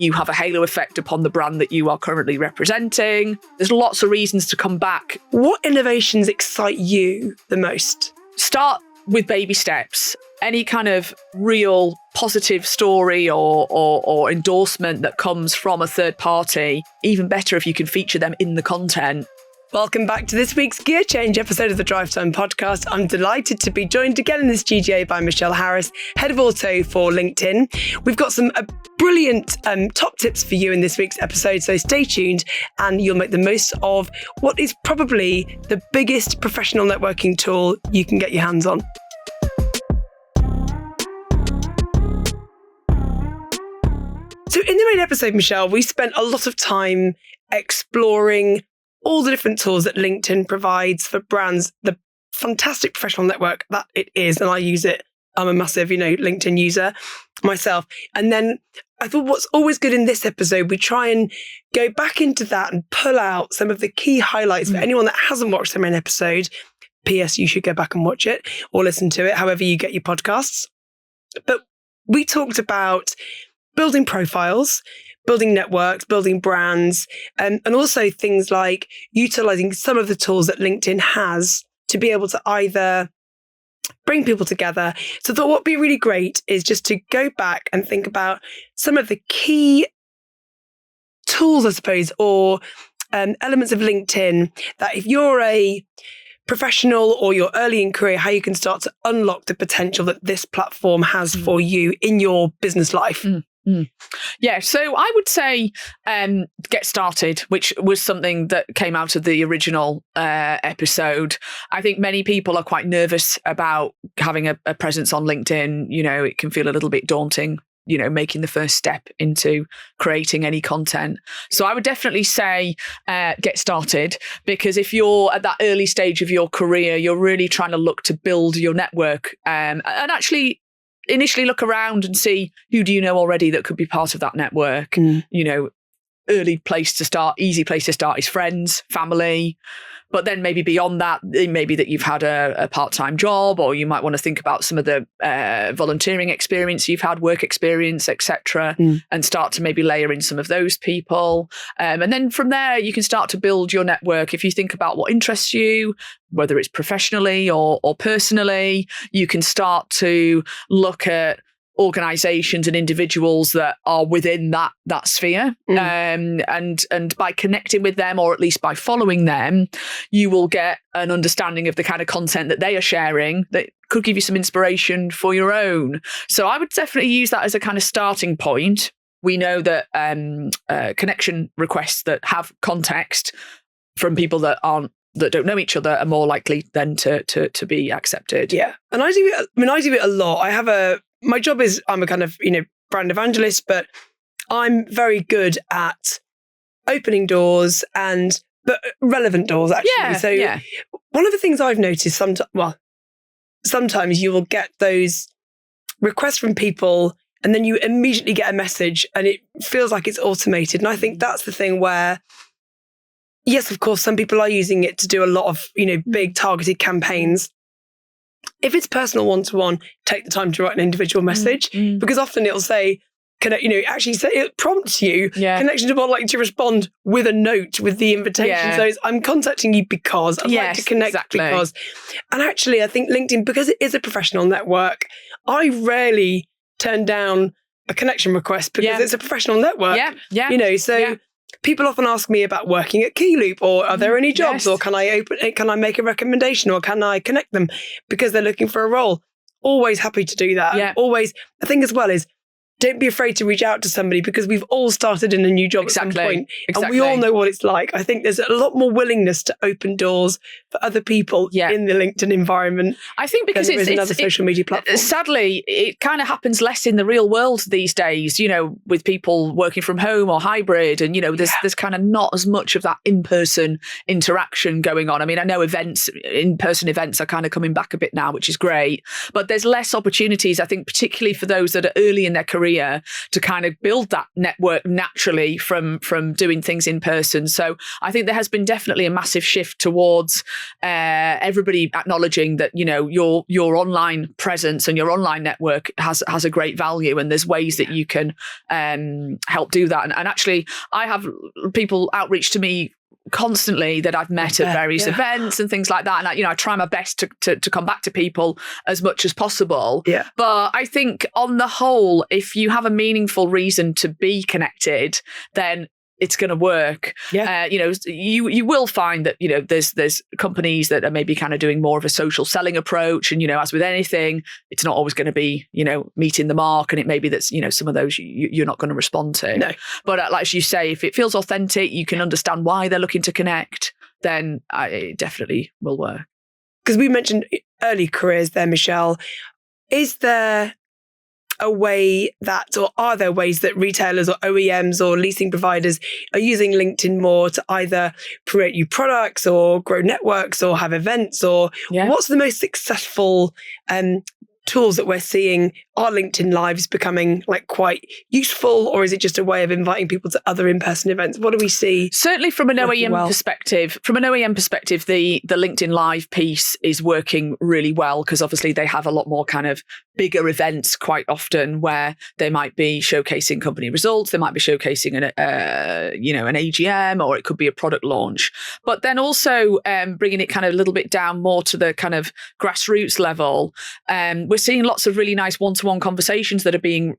You have a halo effect upon the brand that you are currently representing. There's lots of reasons to come back. What innovations excite you the most? Start with baby steps. Any kind of real positive story or endorsement that comes from a third party, even better if you can feature them in the content. Welcome back to this week's Gear Change episode of the Drivetime podcast. I'm delighted to be joined again in the studio by Michelle Harris, Head of Auto for LinkedIn. We've got some brilliant top tips for you in this week's episode, so stay tuned and you'll make the most of what is probably the biggest professional networking tool you can get your hands on. So in the main episode, Michelle, we spent a lot of time exploring all the different tools that LinkedIn provides for brands, the fantastic professional network that it is. And I use it. I'm a massive, LinkedIn user myself. And then I thought what's always good in this episode, we try and go back into that and pull out some of the key highlights for anyone that hasn't watched the main episode. P.S. You should go back and watch it or listen to it, however you get your podcasts. But we talked about building profiles, building networks, building brands, and also things like utilizing some of the tools that LinkedIn has to be able to either bring people together. So I thought what would be really great is just to go back and think about some of the key tools, I suppose, or elements of LinkedIn that if you're a professional or you're early in career, how you can start to unlock the potential that this platform has for you in your business life. Yeah, so I would say get started, which was something that came out of the original episode. I think many people are quite nervous about having a presence on LinkedIn. It can feel a little bit daunting, making the first step into creating any content. So I would definitely say get started, because if you're at that early stage of your career, you're really trying to look to build your network and actually initially look around and see who do you know already that could be part of that network. Early place to start, easy place to start is friends, family. But then maybe beyond that, maybe that you've had a part-time job, or you might want to think about some of the volunteering experience you've had, work experience, etc., and start to maybe layer in some of those people. And then from there, you can start to build your network. If you think about what interests you, whether it's professionally or personally, you can start to look at organizations and individuals that are within that sphere. And by connecting with them, or at least by following them, you will get an understanding of the kind of content that they are sharing that could give you some inspiration for your own. So I would definitely use that as a kind of starting point. We know that connection requests that have context from people that don't know each other are more likely then to be accepted. Yeah. And I do it a lot. My job is I'm a kind of, brand evangelist, but I'm very good at opening doors but relevant doors, actually. One of the things I've noticed sometimes you will get those requests from people and then you immediately get a message and it feels like it's automated. And I think that's the thing where, yes, of course, some people are using it to do a lot of, big targeted campaigns. If it's personal one-to-one, take the time to write an individual message, because often it'll say, it prompts you, connection to one, like to respond with a note with the invitation. Yeah. So I'm contacting you because I'd like to connect because. And actually, I think LinkedIn, because it is a professional network, I rarely turn down a connection request because it's a professional network. People often ask me about working at Keyloop, or are there any jobs, or can I make a recommendation, or can I connect them because they're looking for a role? Always happy to do that. Yeah. Always. I think as well is, don't be afraid to reach out to somebody, because we've all started in a new job at some point. And we all know what it's like. I think there's a lot more willingness to open doors for other people in the LinkedIn environment. I think because it's another social media platform. Sadly, it kind of happens less in the real world these days, with people working from home or hybrid. And, there's kind of not as much of that in-person interaction going on. I mean, I know in-person events are kind of coming back a bit now, which is great. But there's less opportunities, I think, particularly for those that are early in their career career to kind of build that network naturally from doing things in person. So I think there has been definitely a massive shift towards everybody acknowledging that, you know, your online presence and your online network has a great value, and there's ways that you can help do that. And actually, I have people outreach to me constantly that I've met at various events and things like that. And I try my best to come back to people as much as possible. Yeah. But I think on the whole, if you have a meaningful reason to be connected, then it's going to work. Yeah. You will find that, there's companies that are maybe kind of doing more of a social selling approach. And, as with anything, it's not always going to be, meeting the mark. And it may be that, some of those you're not going to respond to. No. But like you say, if it feels authentic, you can understand why they're looking to connect, then it definitely will work. Because we mentioned early careers there, Michelle. Is there a way that, or are there ways that retailers or OEMs or leasing providers are using LinkedIn more to either promote new products or grow networks or have events, or what's the most successful tools that we're seeing? Are LinkedIn Lives becoming quite useful, or is it just a way of inviting people to other in-person events? What do we see? Certainly from an OEM perspective, the LinkedIn Live piece is working really well, because obviously they have a lot more kind of bigger events quite often where they might be showcasing company results, they might be showcasing an AGM, or it could be a product launch. But then also bringing it kind of a little bit down more to the kind of grassroots level. We're seeing lots of really nice one-to-one conversations that are being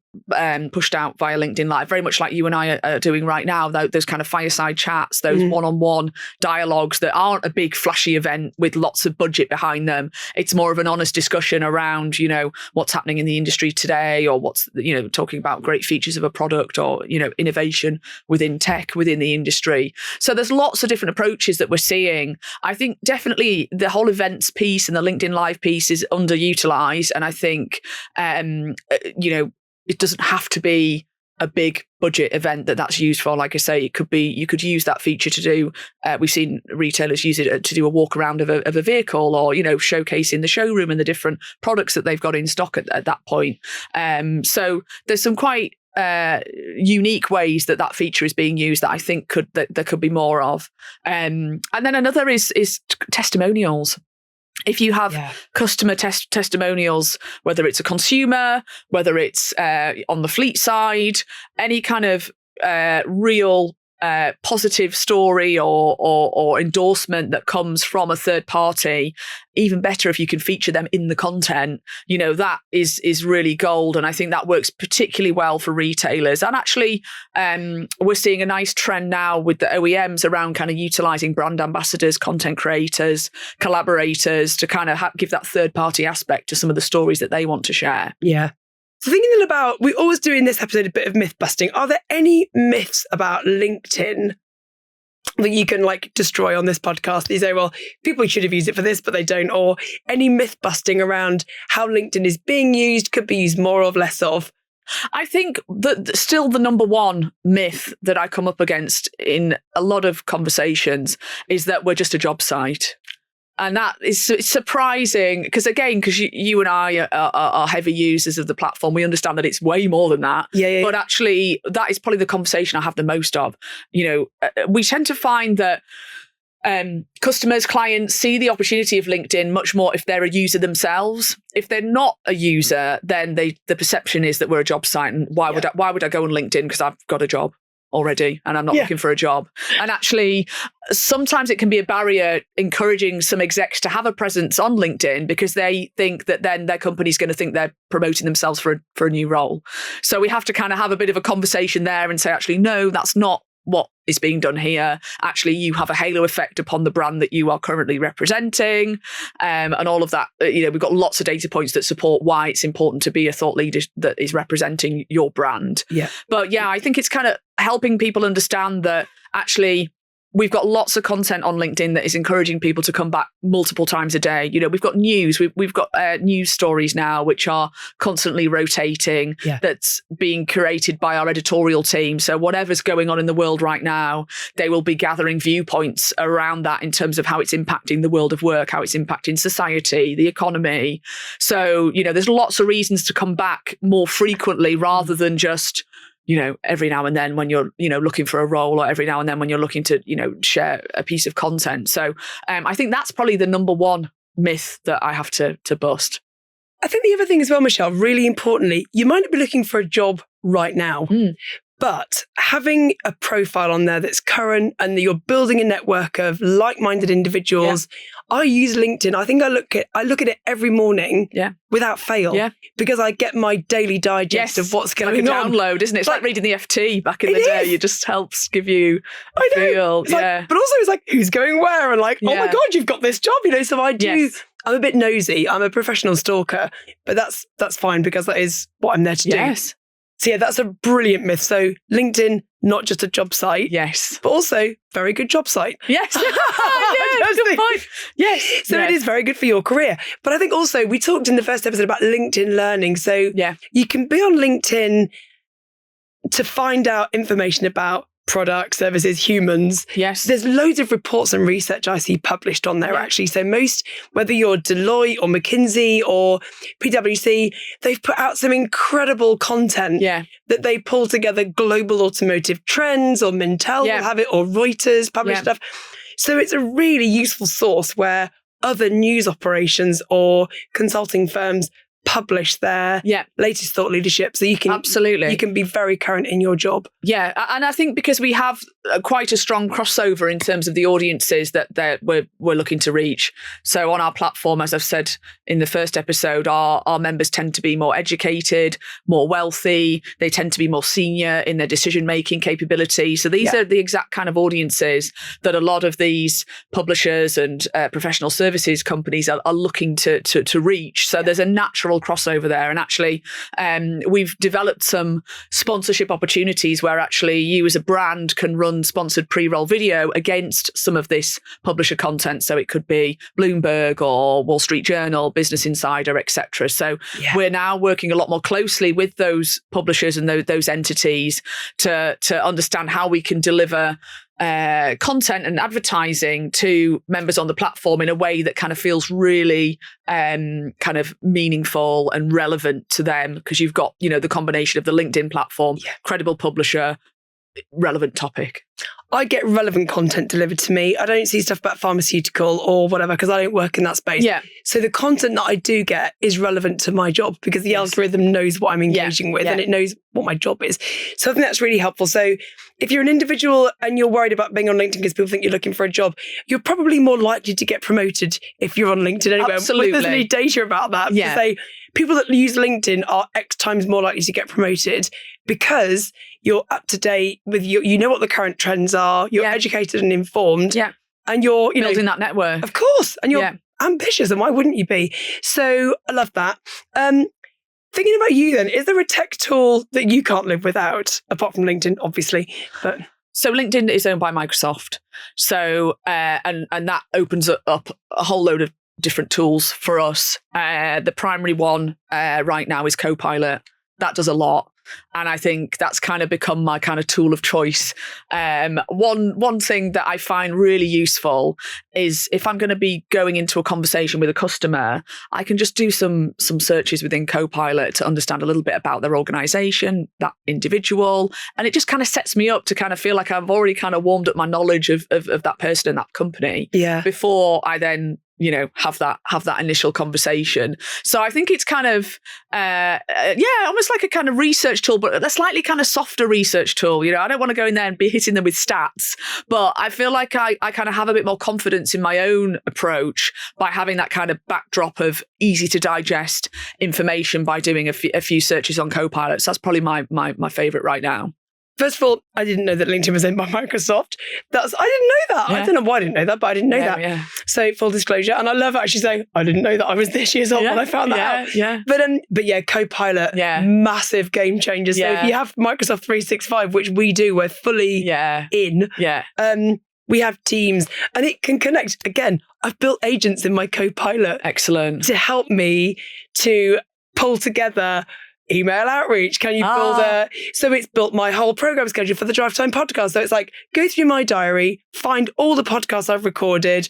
pushed out via LinkedIn Live, very much like you and I are doing right now, those kind of fireside chats, those one-on-one dialogues that aren't a big flashy event with lots of budget behind them. It's more of an honest discussion around, what's happening in the industry today, or what's, talking about great features of a product, or, innovation within tech, within the industry. So there's lots of different approaches that we're seeing. I think definitely the whole events piece and the LinkedIn Live piece is underutilized. And I think, it doesn't have to be a big budget event that's used for. Like I say, it could be, you could use that feature to do, we've seen retailers use it to do a walk around of a vehicle, or, showcasing the showroom and the different products that they've got in stock at that point. So there's some quite unique ways that feature is being used that I think there could be more of. And then another is testimonials. If you have customer testimonials, whether it's a consumer, whether it's on the fleet side, any kind of real positive story or endorsement that comes from a third party, even better if you can feature them in the content, that is really gold. And I think that works particularly well for retailers. And actually, we're seeing a nice trend now with the OEMs around kind of utilizing brand ambassadors, content creators, collaborators to kind of give that third party aspect to some of the stories that they want to share. Yeah. So thinking about, we always do in this episode a bit of myth busting. Are there any myths about LinkedIn that you can destroy on this podcast? You say, well, people should have used it for this, but they don't. Or any myth busting around how LinkedIn is being used, could be used more of, less of? I think that still the number one myth that I come up against in a lot of conversations is that we're just a job site. And that is surprising because you and I are heavy users of the platform. We understand that it's way more than that. Yeah. But actually, that is probably the conversation I have the most of. We tend to find that customers, clients see the opportunity of LinkedIn much more if they're a user themselves. If they're not a user, then the perception is that we're a job site. And why would I go on LinkedIn because I've got a job already and I'm not looking for a job? And actually, sometimes it can be a barrier encouraging some execs to have a presence on LinkedIn because they think that then their company's going to think they're promoting themselves for a new role. So we have to kind of have a bit of a conversation there and say, actually, no, that's not what is being done here. Actually, you have a halo effect upon the brand that you are currently representing, and all of that. We've got lots of data points that support why it's important to be a thought leader that is representing your brand. Yeah. But I think it's kind of helping people understand that actually we've got lots of content on LinkedIn that is encouraging people to come back multiple times a day. You know, we've got news, we've got news stories now, which are constantly rotating, that's being curated by our editorial team. So whatever's going on in the world right now, they will be gathering viewpoints around that in terms of how it's impacting the world of work, how it's impacting society, the economy. So, you know, there's lots of reasons to come back more frequently rather than just, you know, every now and then when you're, you know, looking for a role, or every now and then when you're looking to, you know, share a piece of content. So I think that's probably the number one myth that I have to bust. I think the other thing as well, Michelle, really importantly, you might not be looking for a job right now, but having a profile on there that's current and that you're building a network of like-minded individuals. I use LinkedIn. I think I look at it every morning without fail because I get my daily digest of what's going on. Download, isn't it? It's like reading the FT back in the day. It just helps give you a feel. But also it's like, who's going where? And like, oh my God, you've got this job, you know? So I do, I'm a bit nosy. I'm a professional stalker, but that's fine because that is what I'm there to do. So yeah, that's a brilliant myth. So LinkedIn, not just a job site. But also very good job site. Good point. So it is very good for your career. But I think also we talked in the first episode about LinkedIn Learning. So you can be on LinkedIn to find out information about products, services, humans. There's loads of reports and research I see published on there actually. So most, whether you're Deloitte or McKinsey or PwC, they've put out some incredible content that they pull together global automotive trends, or Mintel will have it, or Reuters publish stuff. So it's a really useful source where other news operations or consulting firms publish their latest thought leadership, so you can you can be very current in your job. And I think because we have quite a strong crossover in terms of the audiences that we're looking to reach. So on our platform, as I've said in the first episode, our members tend to be more educated, more wealthy. They tend to be more senior in their decision-making capability. So these are the exact kind of audiences that a lot of these publishers and professional services companies are looking to reach. So there's a natural crossover there. And actually, we've developed some sponsorship opportunities where actually you as a brand can run sponsored pre-roll video against some of this publisher content. So it could be Bloomberg or Wall Street Journal, Business Insider, etc. So we're now working a lot more closely with those publishers and those entities to understand how we can deliver content and advertising to members on the platform in a way that kind of feels really kind of meaningful and relevant to them, because you've got, you know, the combination of the LinkedIn platform, credible publisher, relevant topic. I get relevant content delivered to me. I don't see stuff about pharmaceutical or whatever because I don't work in that space. So the content that I do get is relevant to my job because the algorithm knows what I'm engaging with and it knows what my job is. So I think that's really helpful. So if you're an individual and you're worried about being on LinkedIn because people think you're looking for a job, you're probably more likely to get promoted if you're on LinkedIn anyway. Absolutely. There's any data about that. To say people that use LinkedIn are X times more likely to get promoted because you're up to date with you know what the current trends are, you're educated and informed, and you're building that network. Of course, and you're ambitious, and why wouldn't you be? So I love that. Thinking about you then, is there a tech tool that you can't live without, apart from LinkedIn, obviously? But so LinkedIn is owned by Microsoft. So and that opens up a whole load of different tools for us. The primary one right now is Copilot. That does a lot. And I think that's kind of become my kind of tool of choice. One thing that I find really useful is if I'm going to be going into a conversation with a customer, I can just do some searches within Copilot to understand a little bit about their organization, that individual. And it just kind of sets me up to kind of feel like I've already kind of warmed up my knowledge of that person and that company before I then have that initial conversation. So I think it's kind of almost like a kind of research tool, but a slightly kind of softer research tool. I don't want to go in there and be hitting them with stats, but I feel like I kind of have a bit more confidence in my own approach by having that kind of backdrop of easy to digest information by doing a few searches on Copilot. So that's probably my favorite right now. First of all, I didn't know that LinkedIn was owned by Microsoft. I didn't know that. I don't know why I didn't know that, but I didn't know that. Yeah. So full disclosure. And I love actually saying, I didn't know that I was this years old when I found that out. Yeah. But yeah, Copilot, massive game changer. So if you have Microsoft 365, which we do, we're fully in. We have teams and it can connect. Again, I've built agents in my Copilot. Excellent. To help me to pull together email outreach. Can you build so it's built my whole program schedule for the Drivetime podcast. So it's like, go through my diary, find all the podcasts I've recorded,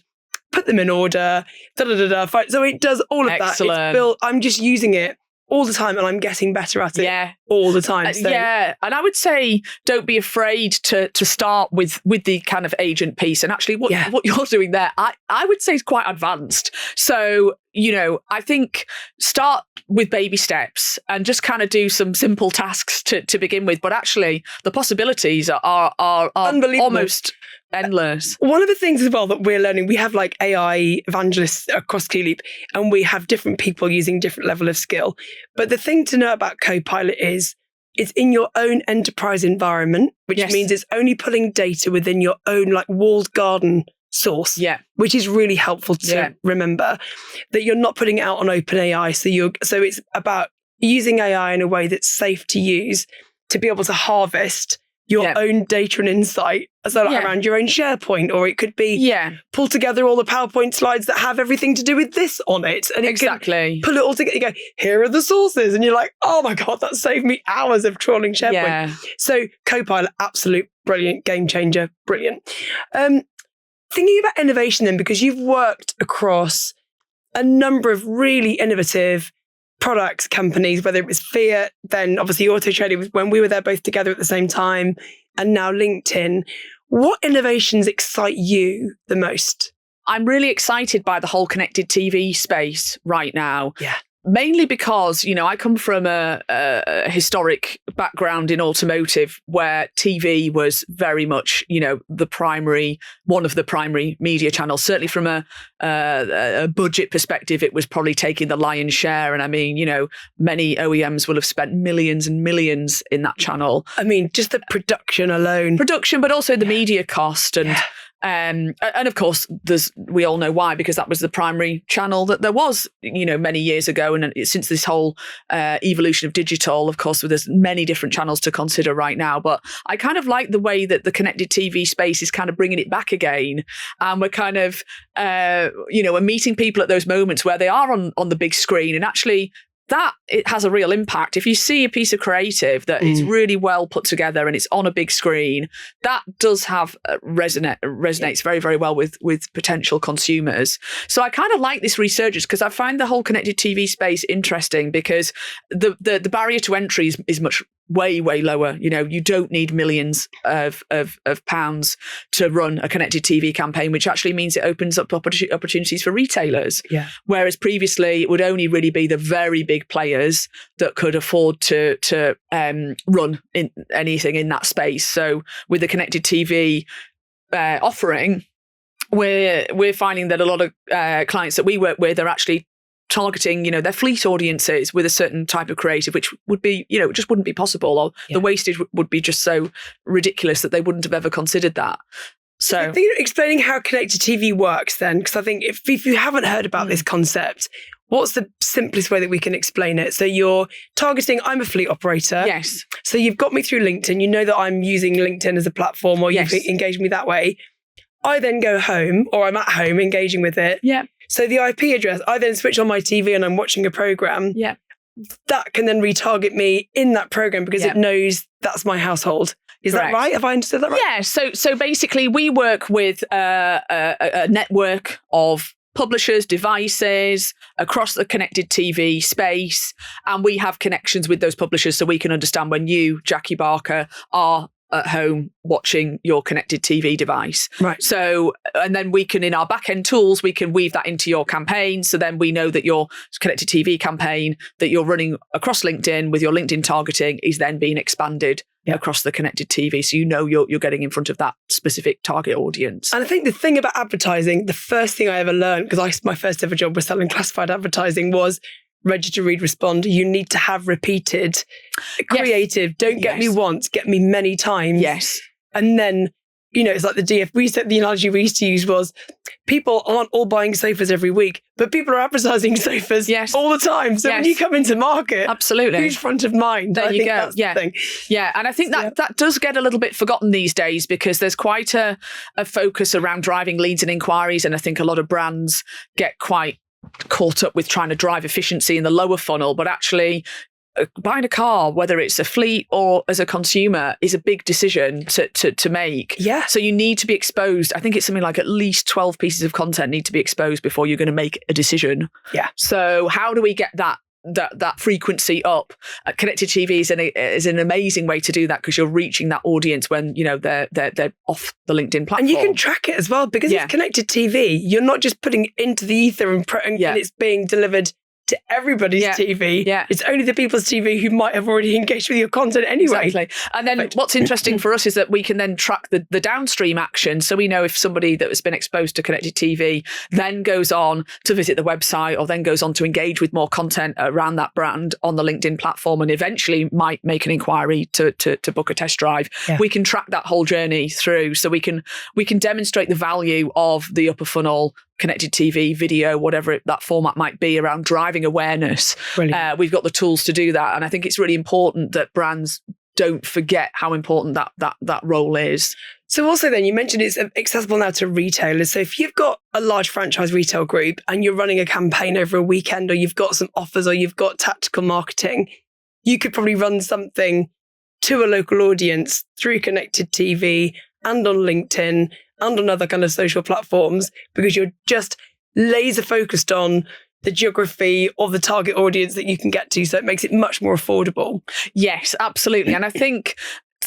put them in order, So it does all of that. It's built, I'm just using it all the time and I'm getting better at it all the time. So. And I would say don't be afraid to start with the kind of agent piece. And actually what you're doing there, I would say is quite advanced. So, I think start with baby steps and just kind of do some simple tasks to begin with. But actually the possibilities are unbelievable. Almost endless. One of the things as well that we're learning, we have like AI evangelists across Clearleap and we have different people using different level of skill. But the thing to know about Copilot is it's in your own enterprise environment, which means it's only pulling data within your own like walled garden source, which is really helpful to remember that you're not putting it out on OpenAI. So it's about using AI in a way that's safe to use to be able to harvest your own data and insight. So around your own SharePoint, or it could be pull together all the PowerPoint slides that have everything to do with this on it. And it can pull it all together. You go, here are the sources. And you're like, oh my God, that saved me hours of trawling SharePoint. Yeah. So Copilot, absolute brilliant, game changer, brilliant. Thinking about innovation then, because you've worked across a number of really innovative products companies, whether it was Fiat, then obviously Auto Trader was when we were there both together at the same time, and now LinkedIn. What innovations excite you the most? I'm really excited by the whole connected TV space right now. Yeah. Mainly because, I come from a historic background in automotive where TV was very much, one of the primary media channels. Certainly from a budget perspective, it was probably taking the lion's share. And I mean, many OEMs will have spent millions and millions in that channel. I mean, just the production alone. But also the media cost and of course, we all know why, because that was the primary channel that there was, many years ago. And since this whole evolution of digital, of course, there's many different channels to consider right now. But I kind of like the way that the connected TV space is kind of bringing it back again. And we're kind of, we're meeting people at those moments where they are on the big screen, and actually that it has a real impact. If you see a piece of creative that is really well put together and it's on a big screen, that does have resonates very, very well with potential consumers. So I kind of like this resurgence because I find the whole connected TV space interesting because the barrier to entry is much way, way lower. You don't need millions of pounds to run a connected TV campaign, which actually means it opens up opportunities for retailers. Yeah. Whereas previously it would only really be the very big players that could afford to run in anything in that space. So with the connected TV offering, we're finding that a lot of clients that we work with are actually targeting, their fleet audiences with a certain type of creative, which would be, it just wouldn't be possible, or the wastage would be just so ridiculous that they wouldn't have ever considered that. So I think explaining how connected TV works then, because I think if you haven't heard about this concept, what's the simplest way that we can explain it? So you're targeting, I'm a fleet operator. Yes. So you've got me through LinkedIn. You know that I'm using LinkedIn as a platform, or you've engaged me that way. I then go home, or I'm at home engaging with it. Yeah. So the IP address, I then switch on my TV and I'm watching a program. Yeah. That can then retarget me in that program because it knows that's my household. Is that right? Have I understood that right? Yeah. So basically we work with a network of publishers, devices across the connected TV space. And we have connections with those publishers so we can understand when you, Jackie Barker, are at home watching your connected TV device. Right. So, and then we can, in our back-end tools, we can weave that into your campaign. So then we know that your connected TV campaign that you're running across LinkedIn with your LinkedIn targeting is then being expanded across the connected TV. So you're getting in front of that specific target audience. And I think the thing about advertising, the first thing I ever learned, because my first ever job was selling classified advertising, was register, read, respond. You need to have repeated creative. Don't get me once, get me many times. Yes. And then it's like the DF. The analogy we used to use was people aren't all buying sofas every week, but people are advertising sofas all the time. So when you come into market, absolutely, who's front of mind? There you go. That's the thing. Yeah. And I think that does get a little bit forgotten these days because there's quite a focus around driving leads and inquiries. And I think a lot of brands get quite caught up with trying to drive efficiency in the lower funnel, but actually buying a car, whether it's a fleet or as a consumer, is a big decision to make. Yeah. So you need to be exposed. I think it's something like at least 12 pieces of content need to be exposed before you're going to make a decision. Yeah. So how do we get that frequency up? Connected TV is an amazing way to do that because you're reaching that audience when they're off the LinkedIn platform, and you can track it as well because it's connected TV. You're not just putting it into the ether and it's being delivered to everybody's TV. Yeah. It's only the people's TV who might have already engaged with your content anyway. Exactly. And then what's interesting for us is that we can then track the downstream action. So we know if somebody that has been exposed to connected TV then goes on to visit the website or then goes on to engage with more content around that brand on the LinkedIn platform and eventually might make an inquiry to book a test drive. Yeah. We can track that whole journey through. So we can demonstrate the value of the upper funnel connected TV, video, whatever that format might be around driving awareness. We've got the tools to do that. And I think it's really important that brands don't forget how important that role is. So also then you mentioned it's accessible now to retailers. So if you've got a large franchise retail group and you're running a campaign over a weekend or you've got some offers or you've got tactical marketing, you could probably run something to a local audience through connected TV and on LinkedIn and on other kind of social platforms because you're just laser focused on the geography or the target audience that you can get to. So it makes it much more affordable. Yes, absolutely. And I think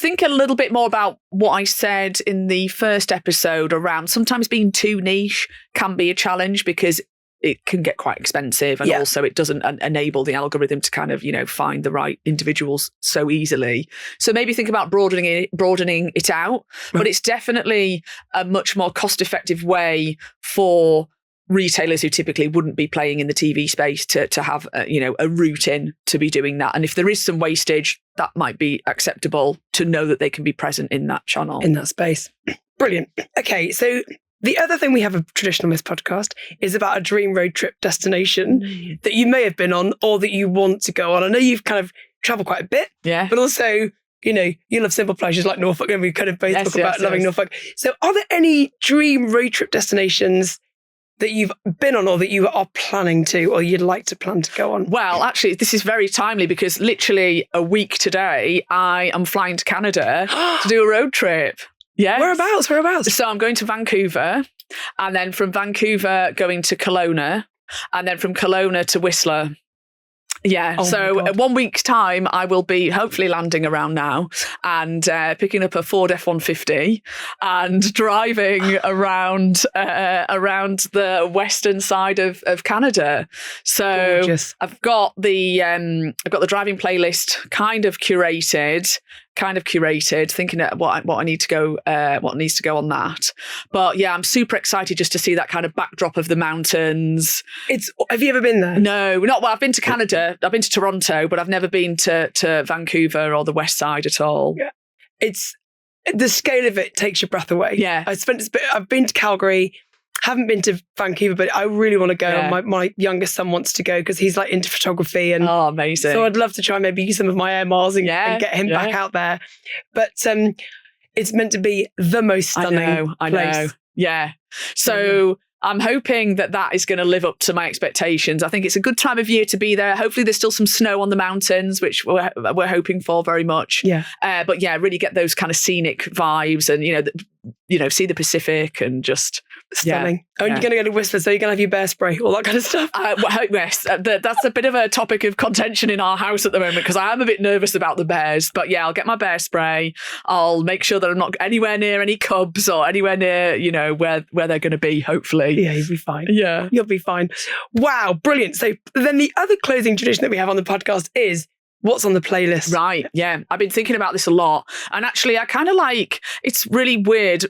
a little bit more about what I said in the first episode around sometimes being too niche can be a challenge because it can get quite expensive and also it doesn't enable the algorithm to kind of, find the right individuals so easily. So maybe think about broadening it out, but it's definitely a much more cost-effective way for retailers who typically wouldn't be playing in the TV space to have a route in to be doing that. And if there is some wastage, that might be acceptable to know that they can be present in that channel. In that space. Brilliant. Okay, so the other thing we have a traditional Miss podcast is about a dream road trip destination that you may have been on or that you want to go on. I know you've kind of traveled quite a bit, but also, you love simple pleasures like Norfolk and we kind of both talk about loving Norfolk. So are there any dream road trip destinations that you've been on or that you are planning to or you'd like to plan to go on? Well, actually, this is very timely because literally a week today, I am flying to Canada to do a road trip. Yes. Whereabouts? So I'm going to Vancouver and then from Vancouver going to Kelowna and then from Kelowna to Whistler. Yeah. Oh so in 1 week's time, I will be hopefully landing around now and picking up a Ford F-150 and driving around the western side of Canada. So gorgeous. I've got the driving playlist kind of curated, thinking what needs to go on that. But yeah, I'm super excited just to see that kind of backdrop of the mountains. Have you ever been there? No, not well. I've been to Canada. I've been to Toronto, but I've never been to Vancouver or the West Side at all. Yeah, it's the scale of it takes your breath away. Yeah, I've been to Calgary. Haven't been to Vancouver, but I really want to go. Yeah. My youngest son wants to go because he's like into photography and amazing. So I'd love to try maybe use some of my air miles and get him back out there. But it's meant to be the most stunning I place. know. Yeah. So I'm hoping that is going to live up to my expectations. I think it's a good time of year to be there. Hopefully there's still some snow on the mountains, which we're hoping for very much. Yeah. But yeah, really get those kind of scenic vibes and, see the Pacific and just stunning. And you're going to go to Whistler, so you're going to have your bear spray, all that kind of stuff. Yes, that's a bit of a topic of contention in our house at the moment because I am a bit nervous about the bears. But yeah, I'll get my bear spray. I'll make sure that I'm not anywhere near any cubs or anywhere near, where they're going to be, hopefully. Yeah, you'll be fine. Yeah. You'll be fine. Wow, brilliant. So then the other closing tradition that we have on the podcast is what's on the playlist. Right, yeah. I've been thinking about this a lot. And actually, I kind of it's really weird.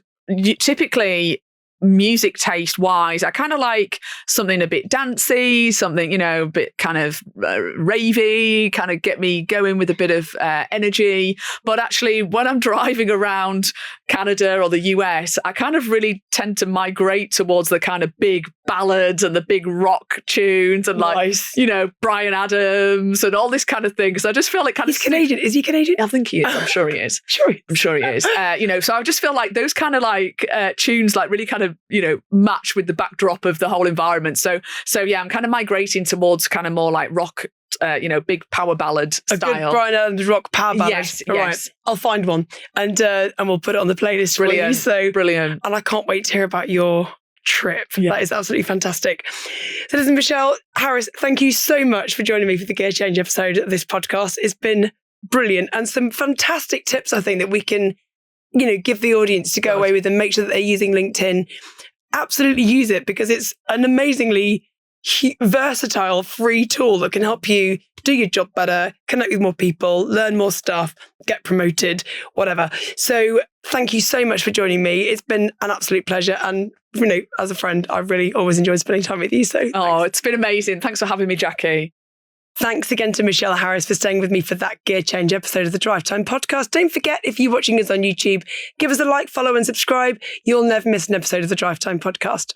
Typically, music taste wise, I kind of like something a bit dancey, something, a bit kind of ravey, kind of get me going with a bit of energy. But actually, when I'm driving around Canada or the US, I kind of really tend to migrate towards the kind of big ballads and the big rock tunes and Nice. Bryan Adams and all this kind of thing. Because I just feel like He's Canadian. Is he Canadian? I think he is. I'm sure he is. I'm sure he is. So I just feel like those kind of tunes really kind of, match with the backdrop of the whole environment. So yeah, I'm kind of migrating towards kind of more like rock, big power ballad style. A good Bryan Adams rock power ballad. Yes. Right. I'll find one and we'll put it on the playlist. Brilliant. For you. So brilliant. And I can't wait to hear about your trip. Yeah. That is absolutely fantastic. So listen, Michelle Harris, thank you so much for joining me for the Gear Change episode of this podcast. It's been brilliant and some fantastic tips, I think, that we can, give the audience to go away with and make sure that they're using LinkedIn. Absolutely use it, because it's an amazingly versatile, free tool that can help you do your job better, connect with more people, learn more stuff, get promoted, whatever. So thank you so much for joining me. It's been an absolute pleasure. And, as a friend, I've really always enjoyed spending time with you. So thanks. It's been amazing. Thanks for having me, Jackie. Thanks again to Michelle Harris for staying with me for that Gear Change episode of the Drivetime podcast. Don't forget, if you're watching us on YouTube, give us a like, follow and subscribe. You'll never miss an episode of the Drivetime podcast.